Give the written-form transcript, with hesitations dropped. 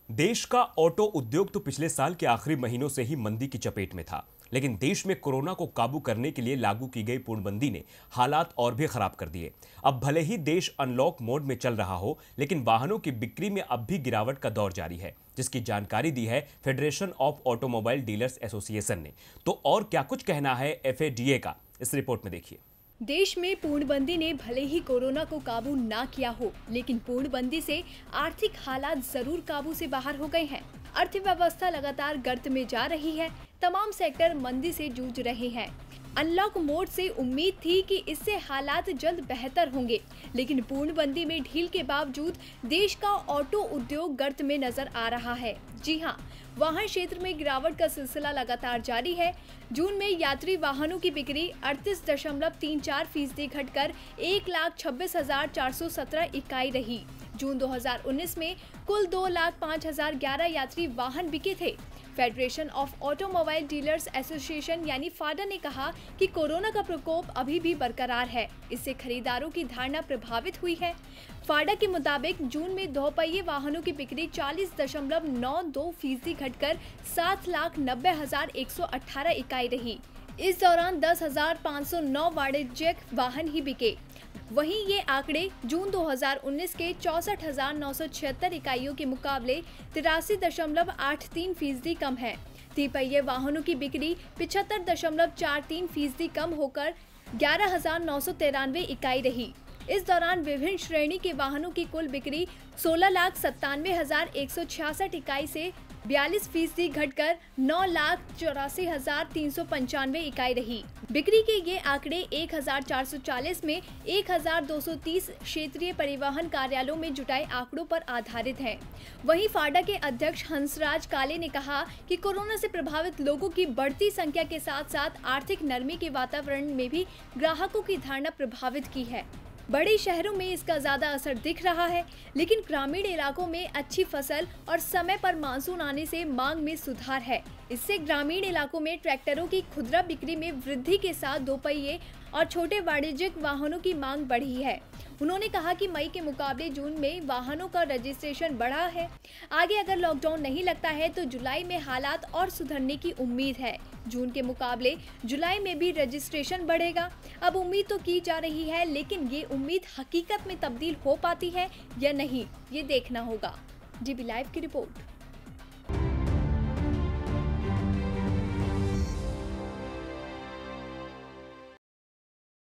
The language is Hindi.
देश का ऑटो उद्योग तो पिछले साल के आखिरी महीनों से ही मंदी की चपेट में था, लेकिन देश में कोरोना को काबू करने के लिए लागू की गई पूर्णबंदी ने हालात और भी खराब कर दिए। अब भले ही देश अनलॉक मोड में चल रहा हो, लेकिन वाहनों की बिक्री में अब भी गिरावट का दौर जारी है, जिसकी जानकारी दी है federation of automobile dealers association ने। तो और क्या कुछ कहना है एफएडीए का, इस रिपोर्ट में देखिए। देश में पूर्णबंदी ने भले ही कोरोना को काबू ना किया हो, लेकिन पूर्णबंदी से आर्थिक हालात जरूर काबू से बाहर हो गए हैं। अर्थव्यवस्था लगातार गर्त में जा रही है। तमाम सेक्टर मंदी से जूझ रहे हैं। अनलॉक मोड से उम्मीद थी कि इससे हालात जल्द बेहतर होंगे, लेकिन पूर्णबंदी में ढील के बावजूद देश का ऑटो उद्योग गर्त में नजर आ रहा है। जी हां, वाहन क्षेत्र में गिरावट का सिलसिला लगातार जारी है। जून में यात्री वाहनों की बिक्री 38.34% घटकर 1,26,417 इकाई रही। जून 2019 में कुल 2,05,011 यात्री वाहन बिके थे। Federation of automobile dealers association यानी फाडा ने कहा कि कोरोना का प्रकोप अभी भी बरकरार है। इससे खरीदारों की धारणा प्रभावित हुई है। फाडा के मुताबिक जून में दोपहिए वाहनों की बिक्री 40.92% घटकर 7,90,118 इकाई रही। इस दौरान 10,509 वाणिज्यिक वाहन ही बिके। वहीं ये आंकड़े जून 2019 के 64,976 इकाइयों के मुकाबले 83.83% कम है। तिपहिए वाहनों की बिक्री 75.43% कम होकर 11,993 इकाई रही। इस दौरान विभिन्न श्रेणी के वाहनों की कुल बिक्री 16,97,166 इकाई से 42% घटकर 9,84,395 इकाई रही। बिक्री के ये आंकड़े 1,440 में 1,230 क्षेत्रीय परिवहन कार्यालयों में जुटाए आंकड़ों पर आधारित हैं। वहीं फाडा के अध्यक्ष हंसराज काले ने कहा कि कोरोना से प्रभावित लोगों की बढ़ती संख्या के साथ साथ आर्थिक नरमी के वातावरण में भी ग्राहकों की धारणा प्रभावित की है। बड़े शहरों में इसका ज्यादा असर दिख रहा है, लेकिन ग्रामीण इलाकों में अच्छी फसल और समय पर मानसून आने से मांग में सुधार है। इससे ग्रामीण इलाकों में ट्रैक्टरों की खुदरा बिक्री में वृद्धि के साथ दोपहिए और छोटे वाणिज्यिक वाहनों की मांग बढ़ी है। उन्होंने कहा कि मई के मुकाबले जून में वाहनों का रजिस्ट्रेशन बढ़ा है। आगे अगर लॉकडाउन नहीं लगता है तो जुलाई में हालात और सुधरने की उम्मीद है। जून के मुकाबले जुलाई में भी रजिस्ट्रेशन बढ़ेगा। अब उम्मीद तो की जा रही है, लेकिन ये उम्मीद हकीकत में तब्दील हो पाती है या नहीं, ये देखना होगा। डीबी लाइव की रिपोर्ट।